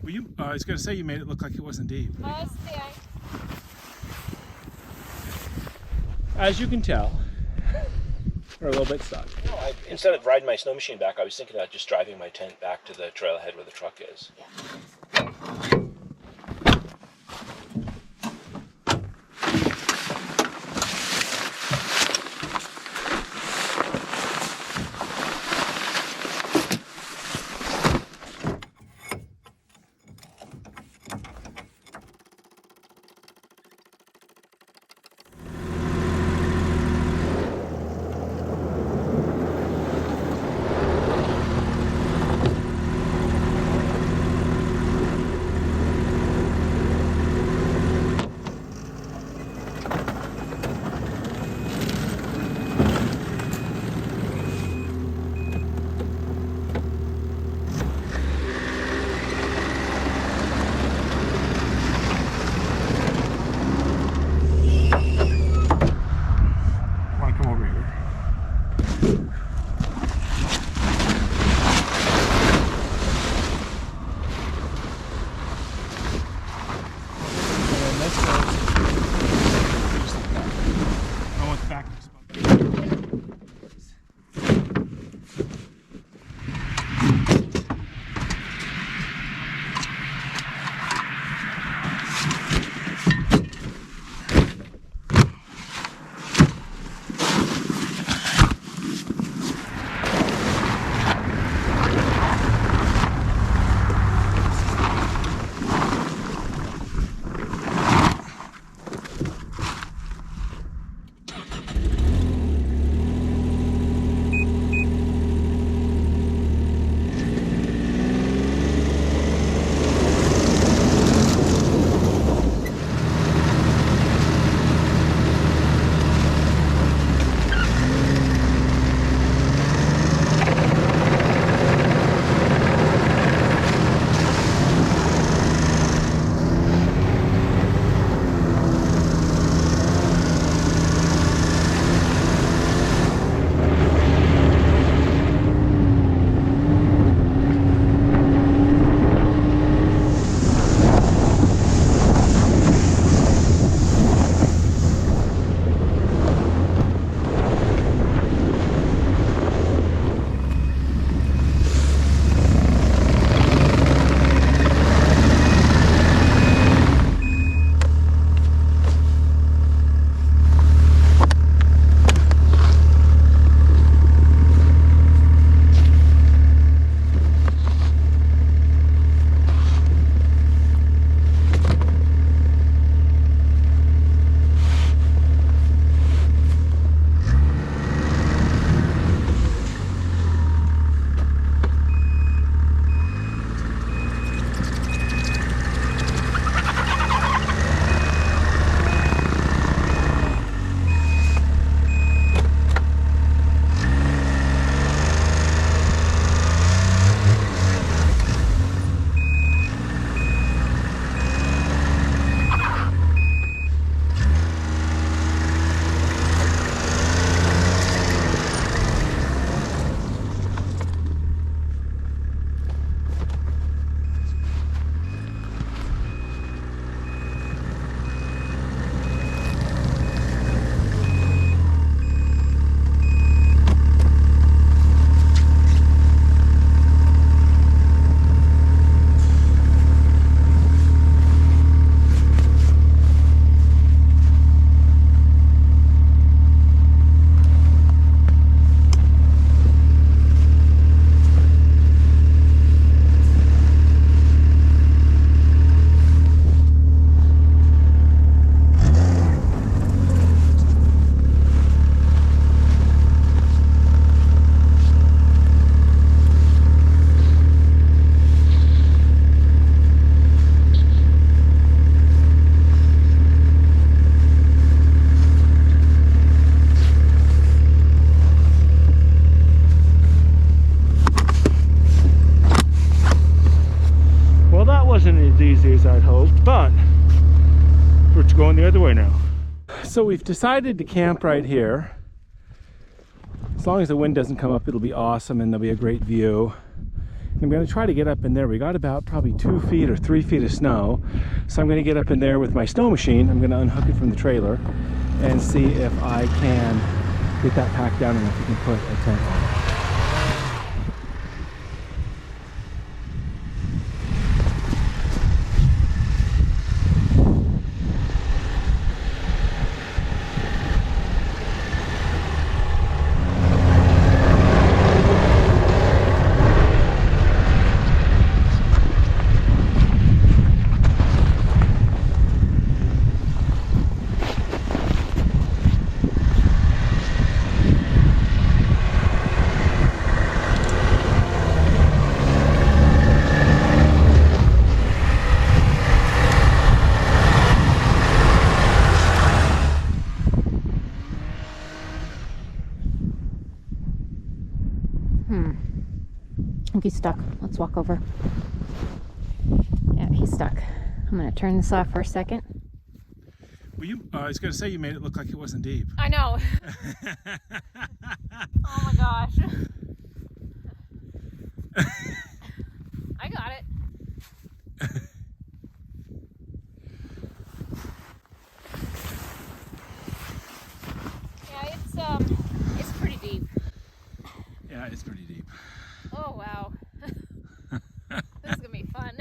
Well, I was going to say you made it look like it wasn't deep. As you can tell, we're a little bit stuck. No, instead of riding my snow machine back, I was thinking about just driving my tent back to the trailhead where the truck is. Yeah. going the other way now. So we've decided to camp right here. As long as the wind doesn't come up, it'll be awesome and there'll be a great view. I'm going to try to get up in there. We got about probably 2 feet or 3 feet of snow. So I'm going to get up in there with my snow machine. I'm going to unhook it from the trailer and see if I can get that packed down and if we can put a tent on it. I think he's stuck. Let's walk over. Yeah, he's stuck. I'm gonna turn this off for a second. Well, I was going to say you made it look like it wasn't deep. I know. Oh my gosh. I got it. Yeah, it's pretty deep. Yeah, it's pretty deep. Oh wow. This is gonna be fun.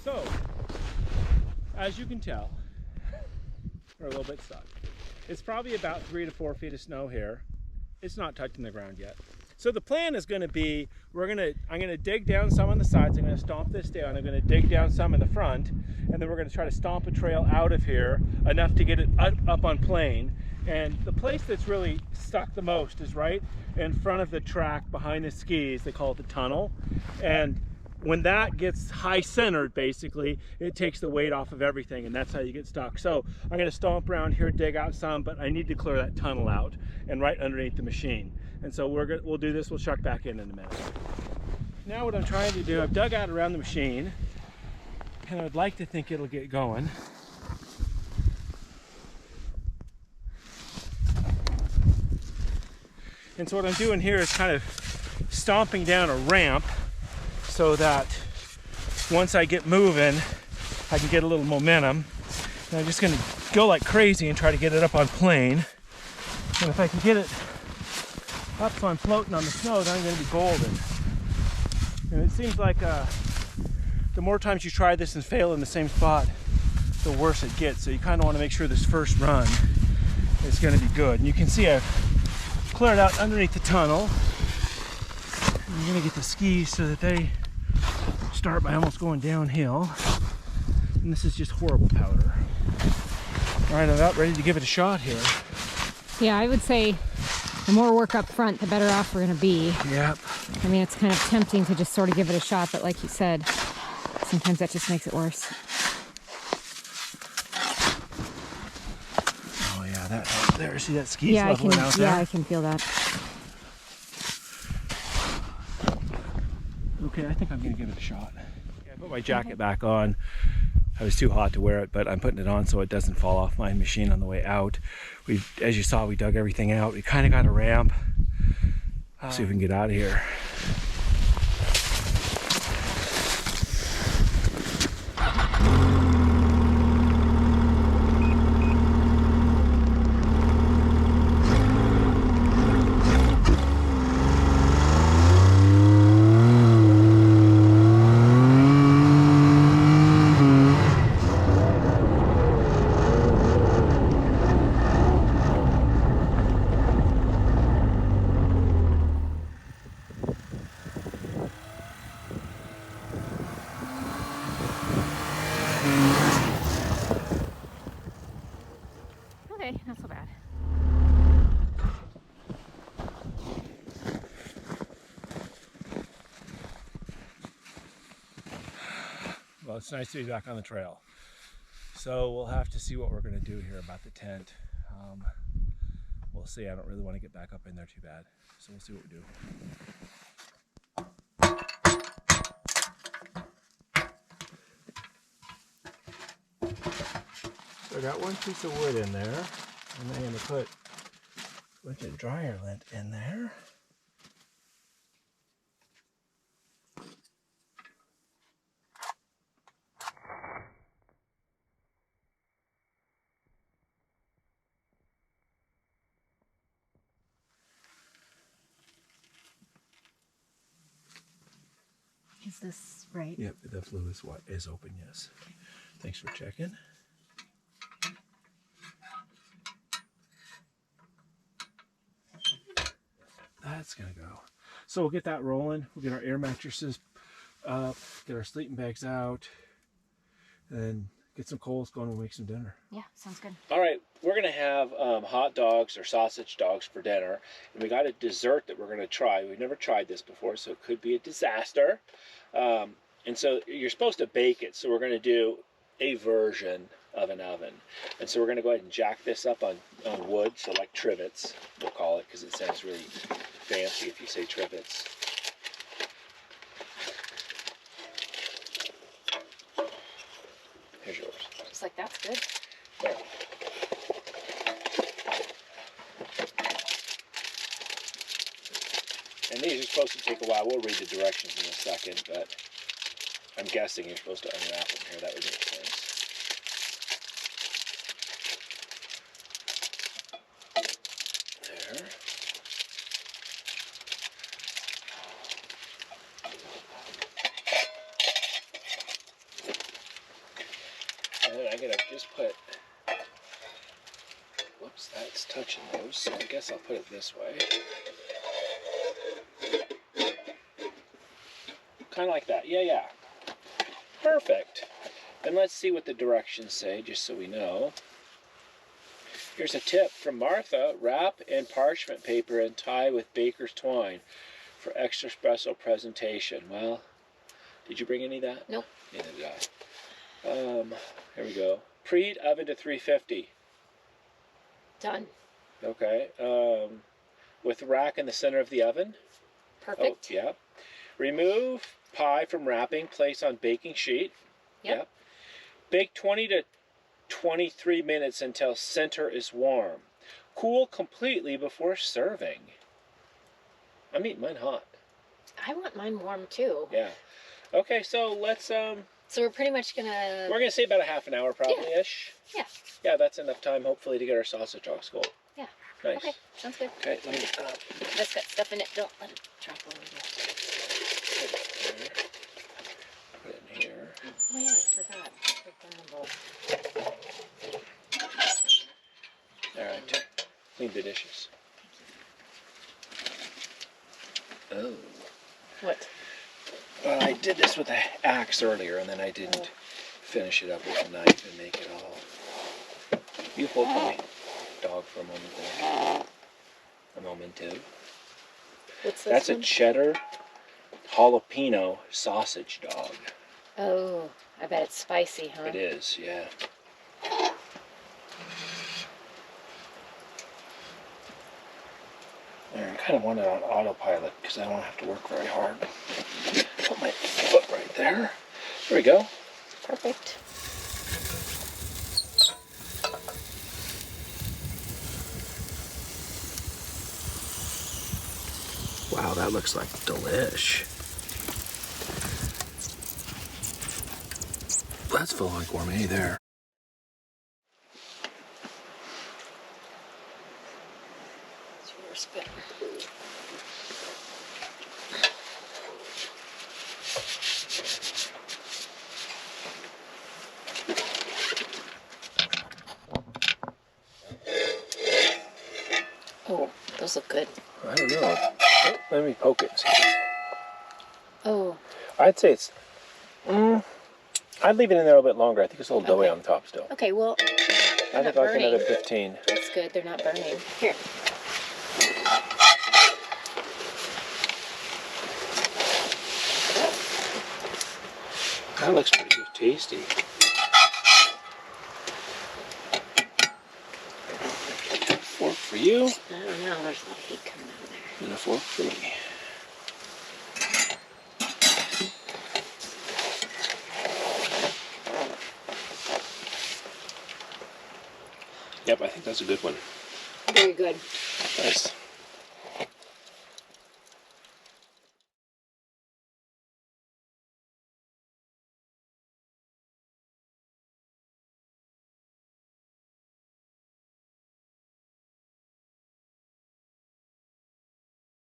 So, as you can tell, we're a little bit stuck. It's probably about 3 to 4 feet of snow here. It's not touching the ground yet. So the plan is going to be, I'm going to dig down some on the sides. I'm going to stomp this down. I'm going to dig down some in the front, and then we're going to try to stomp a trail out of here enough to get it up on plane. And the place that's really stuck the most is right in front of the track behind the skis. They call it the tunnel. And when that gets high centered, basically, it takes the weight off of everything, and that's how you get stuck. So I'm going to stomp around here, dig out some, but I need to clear that tunnel out and right underneath the machine. And so we'll do this. We'll check back in a minute. Now what I'm trying to do, I've dug out around the machine, and I'd like to think it'll get going. And so what I'm doing here is kind of stomping down a ramp so that once I get moving, I can get a little momentum. And I'm just going to go like crazy and try to get it up on plane. And if I can get it up so I'm floating on the snow, then I'm going to be golden. And it seems like the more times you try this and fail in the same spot, the worse it gets. So you kind of want to make sure this first run is going to be good. And you can see I've cleared out underneath the tunnel. I'm going to get the skis so that they start by almost going downhill. And this is just horrible powder. All right, I'm about ready to give it a shot here. Yeah, I would say the more work up front, the better off we're going to be. Yep. I mean, it's kind of tempting to just sort of give it a shot, but like you said, sometimes that just makes it worse. Oh yeah, that there. See that ski leveling out there? Yeah, I can feel that. Okay, I think I'm going to give it a shot. Okay, I put my jacket back on. I was too hot to wear it, but I'm putting it on so it doesn't fall off my machine on the way out. As you saw, we dug everything out. We kind of got a ramp. See if we can get out of here. Okay, not so bad. Well, it's nice to be back on the trail. So we'll have to see what we're going to do here about the tent. We'll see. I don't really want to get back up in there too bad. So we'll see what we do. So I got one piece of wood in there, and I'm going to put bunch of dryer lint in there. Is this right? Yep, the flue is open, yes. Thanks for checking. That's gonna go. So we'll get that rolling. We'll get our air mattresses up, get our sleeping bags out, and get some coals going and make some dinner. Yeah, sounds good. All right, we're gonna have hot dogs or sausage dogs for dinner, and we got a dessert that we're gonna try. We've never tried this before, so it could be a disaster. And so you're supposed to bake it, so we're gonna do a version of an oven. And so we're gonna go ahead and jack this up on wood, so like trivets, we'll call it, because it sounds really fancy if you say trivets. Here's yours. Just like that's good. There. And these are supposed to take a while. We'll read the directions in a second, but I'm guessing you're supposed to unwrap them here. That would make sense. There. And then I'm going to just put, whoops, that's touching those, so I guess I'll put it this way. Kind of like that. Yeah. Perfect. And let's see what the directions say, just so we know. Here's a tip from Martha. Wrap in parchment paper and tie with baker's twine for extra special presentation. Well, did you bring any of that? Nope. Neither did I. Here we go. Preheat oven to 350. Done. Okay. With rack in the center of the oven. Perfect. Oh, yeah. Remove pie from wrapping, place on baking sheet. Yep. Bake 20 to 23 minutes until center is warm. Cool completely before serving. I'm eating mine hot. I want mine warm too. Yeah. Okay, so let's So we're pretty much gonna. we're gonna say about a half an hour probably ish. Yeah. Yeah, that's enough time hopefully to get our sausage dogs cold. Yeah. Nice. Okay, sounds good. Okay, let me That's got stuff in it. Don't let it drop over there. put it in here. Oh yeah, I forgot. The burnable. All right. Clean the dishes. Oh. What? Well, I did this with an axe earlier, and then I didn't finish it up with a knife and make it all. You hold my dog for a moment there. A moment too. What's this That's one? a cheddar jalapeno sausage dog. Oh, I bet it's spicy, huh? It is, yeah. I kind of want it on autopilot because I don't have to work very hard. Put my foot right there. There we go. Perfect. Wow, that looks like delish. That's full on gourmet there. It's your spit. Oh, those look good. I don't know. Oh, let me poke it. Oh, I'd say it's. I'd leave it in there a little bit longer. I think it's a little doughy Okay. on the top still. okay. Well, I they're think not like another burning. 15. That's good. They're not burning. Here. That looks pretty good. Tasty. Fork for you I don't know. There's a lot of heat coming out of there. and a fork for me. Yep, I think that's a good one. Very good. Nice.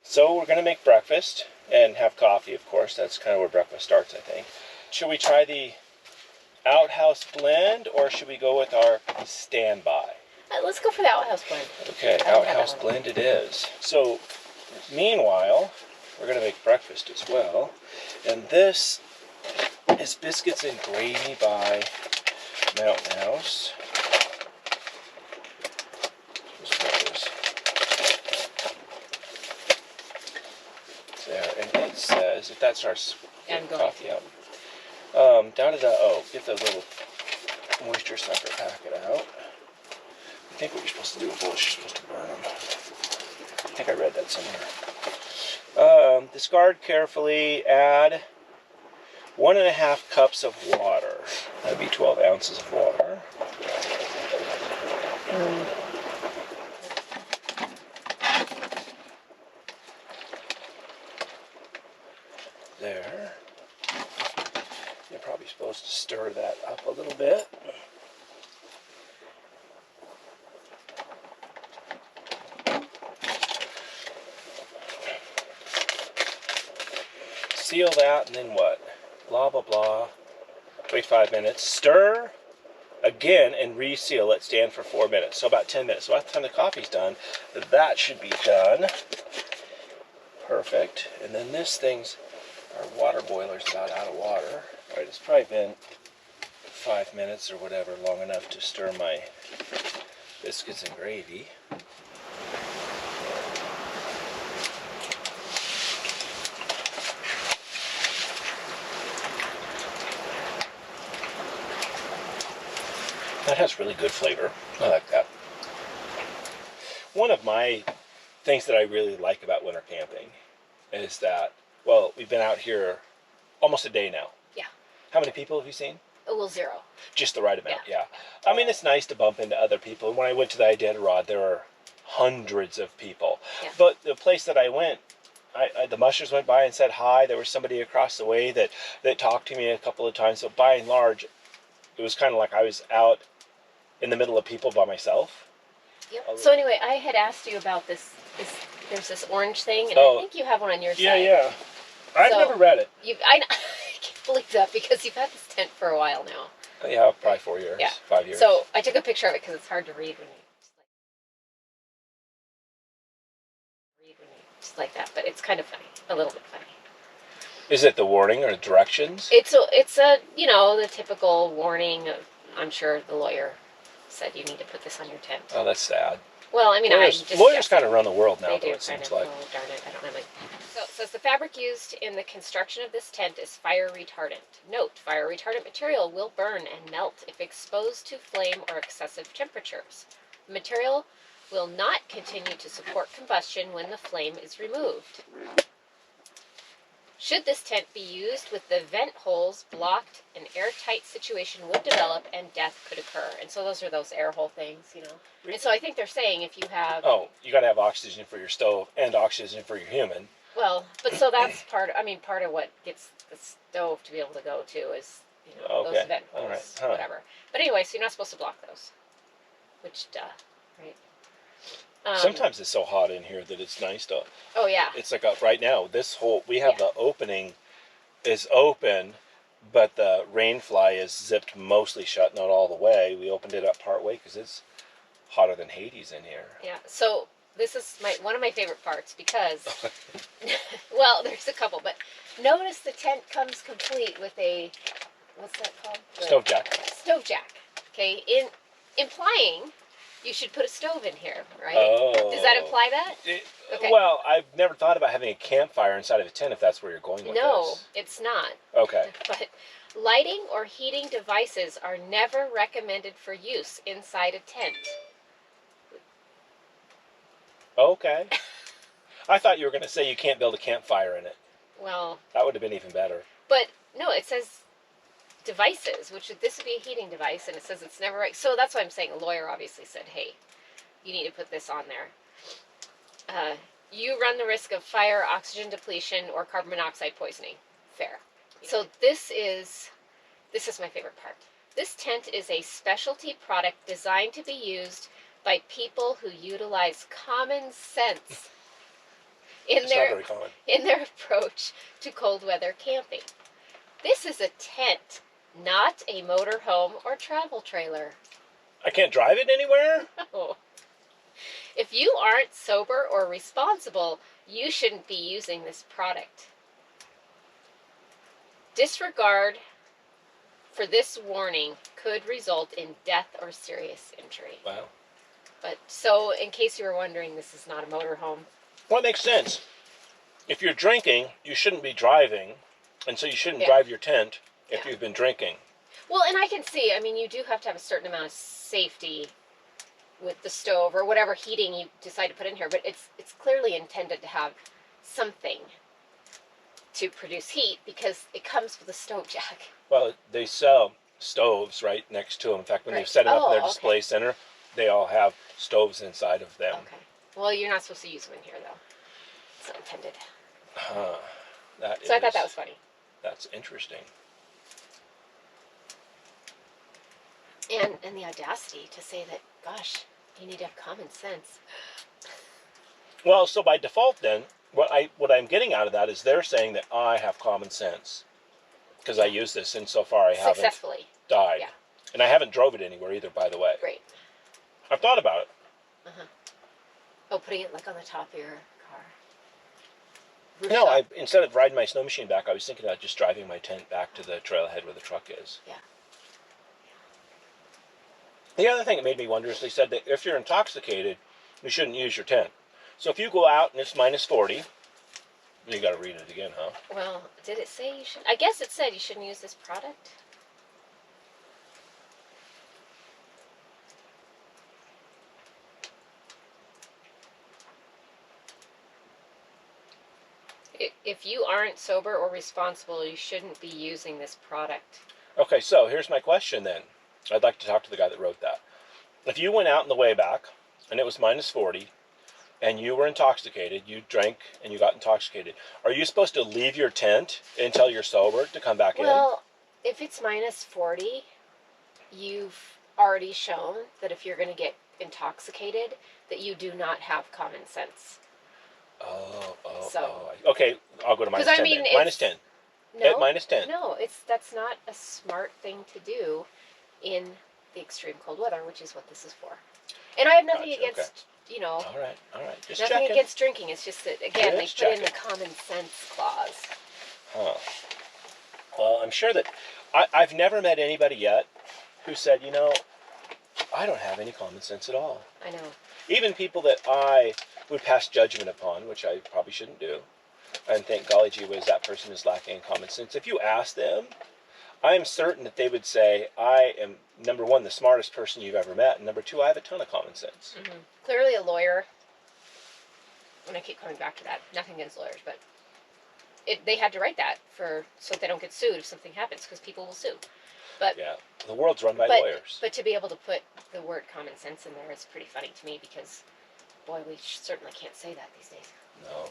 So we're going to make breakfast and have coffee, of course. That's kind of where breakfast starts, I think. Should we try the outhouse blend, or should we go with our standby? Let's go for the outhouse blend. Okay, outhouse blend it is. So, meanwhile, we're going to make breakfast as well. And this is biscuits and gravy by Mountain House. There, and it says, if that starts getting coffee out. Get the little moisture sucker packet out. I think what you're supposed to do with those, you're supposed to burn them. I think I read that somewhere. Discard carefully, add 1.5 cups of water. That'd be 12 ounces of water. There. You're probably supposed to stir that up a little bit. Seal that, and then what? Blah, blah, blah. Wait 5 minutes. Stir again and reseal. Let stand for 4 minutes. So about 10 minutes. So by the time the coffee's done, that should be done. Perfect. And then this thing's, our water boiler's about out of water. All right, it's probably been 5 minutes or whatever, long enough to stir my biscuits and gravy. That has really good flavor. I like that. One of my things that I really like about winter camping is that, well, we've been out here almost a day now. Yeah. How many people have you seen? Well, 0. Just the right amount, yeah. I mean, it's nice to bump into other people. When I went to the Iditarod, there were hundreds of people. Yeah. But the place that I went, the mushers went by and said hi. There was somebody across the way that talked to me a couple of times. So by and large, it was kind of like I was out in the middle of people by myself. Yep. So anyway, I had asked you about this there's this orange thing, and I think you have one on your side. Yeah. I've never read it. I can't believe that, because you've had this tent for a while now. Yeah, probably 4 years. Yeah. 5 years. So I took a picture of it because it's hard to read when you just like that, but it's kind of funny, a little bit funny. Is it the warning or directions? It's a the typical warning. I'm sure the lawyer said you need to put this on your tent. Oh, that's sad. Well, I mean, lawyers kind of run the world now, they though, do, it seems kind like. of. Oh, darn it, I don't have my... So it says the fabric used in the construction of this tent is fire retardant. Note, fire retardant material will burn and melt if exposed to flame or excessive temperatures. The material will not continue to support combustion when the flame is removed. Should this tent be used with the vent holes blocked, an airtight situation would develop and death could occur. And so those are those air hole things, And so I think they're saying if you have... Oh, you got to have oxygen for your stove and oxygen for your human. Well, but so that's part of what gets the stove to be able to go to is, those vent holes, all right. whatever. But anyway, so you're not supposed to block those. Which, right? Sometimes it's so hot in here that it's nice to... Oh, yeah. It's like right now, we have the opening is open, but the rain fly is zipped mostly shut, not all the way. We opened it up part way because it's hotter than Hades in here. Yeah, so this is one of my favorite parts because, well, there's a couple, but notice the tent comes complete with a, what's that called? Stove jack. Stove jack, okay, implying you should put a stove in here, right? Oh. Does that imply that? Okay. Well, I've never thought about having a campfire inside of a tent if that's where you're going with this. No, it's not. Okay. But lighting or heating devices are never recommended for use inside a tent. Okay. I thought you were going to say you can't build a campfire in it. Well. That would have been even better. But, no, it says devices, this would be a heating device, and it says it's never right. So that's why I'm saying a lawyer obviously said, hey, you need to put this on there. You run the risk of fire, oxygen depletion, or carbon monoxide poisoning. Fair. So this is my favorite part. This tent is a specialty product designed to be used by people who utilize common sense in It's not very common. their approach to cold weather camping. This is a tent, not a motorhome or travel trailer. I can't drive it anywhere? Oh. If you aren't sober or responsible, you shouldn't be using this product. Disregard for this warning could result in death or serious injury. Wow. But so, in case you were wondering, this is not a motorhome. Well, it makes sense. If you're drinking, you shouldn't be driving, and so you shouldn't drive your tent if you've been drinking. Well, and I can see, I mean, you do have to have a certain amount of safety with the stove or whatever heating you decide to put in here, but it's clearly intended to have something to produce heat because it comes with a stove jack. Well, they sell stoves right next to them. In fact, when they've set it up in their display center, they all have stoves inside of them. Okay. Well, you're not supposed to use them in here, though. It's not intended. So I thought that was funny. That's interesting. And the audacity to say that, gosh, you need to have common sense. Well, so by default then, what I'm getting out of that is they're saying that I have common sense because I use this, and so far I haven't Successfully. died. Yeah. And I haven't drove it anywhere either, by the way. Great. I've thought about it. Oh, putting it like on the top of your car. No, Rooftop. instead of riding my snow machine back, I was thinking about just driving my tent back to the trailhead where the truck is. Yeah. The other thing that made me wonder is they said that if you're intoxicated, you shouldn't use your tent. So if you go out and it's minus 40, you got to read it again, huh? Well, did it say you should? I guess it said you shouldn't use this product. If you aren't sober or responsible, you shouldn't be using this product. Okay, so here's my question then. I'd like to talk to the guy that wrote that. If you went out on the way back and it was minus 40 and you were intoxicated, you drank and you got intoxicated, are you supposed to leave your tent until you're sober to come back in? Well, if it's minus 40, you've already shown that if you're going to get intoxicated, that you do not have common sense. Okay, I'll go to minus 10 I mean, then. Minus 10. No, At minus 10. No, that's not a smart thing to do in the extreme cold weather, which is what this is for. And I have nothing against, All right. Just nothing checking. against drinking. It's just that, again, they put in the common sense clause. Huh. Well, I'm sure that I've never met anybody yet who said, I don't have any common sense at all. I know. Even people that I would pass judgment upon, which I probably shouldn't do, and think, golly gee whiz, that person is lacking in common sense. If you ask them, I am certain that they would say, I am, number one, the smartest person you've ever met, and number two, I have a ton of common sense. Mm-hmm. Clearly a lawyer, and I keep coming back to that, nothing against lawyers, but they had to write that so they don't get sued if something happens, because people will sue. But yeah, the world's run by lawyers. But to be able to put the word common sense in there is pretty funny to me, because, boy, we certainly can't say that these days. No.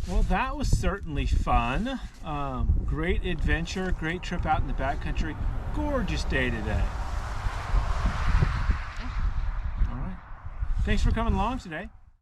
Well, that was certainly fun. Great adventure, great trip out in the backcountry. Gorgeous day today. All right. Thanks for coming along today.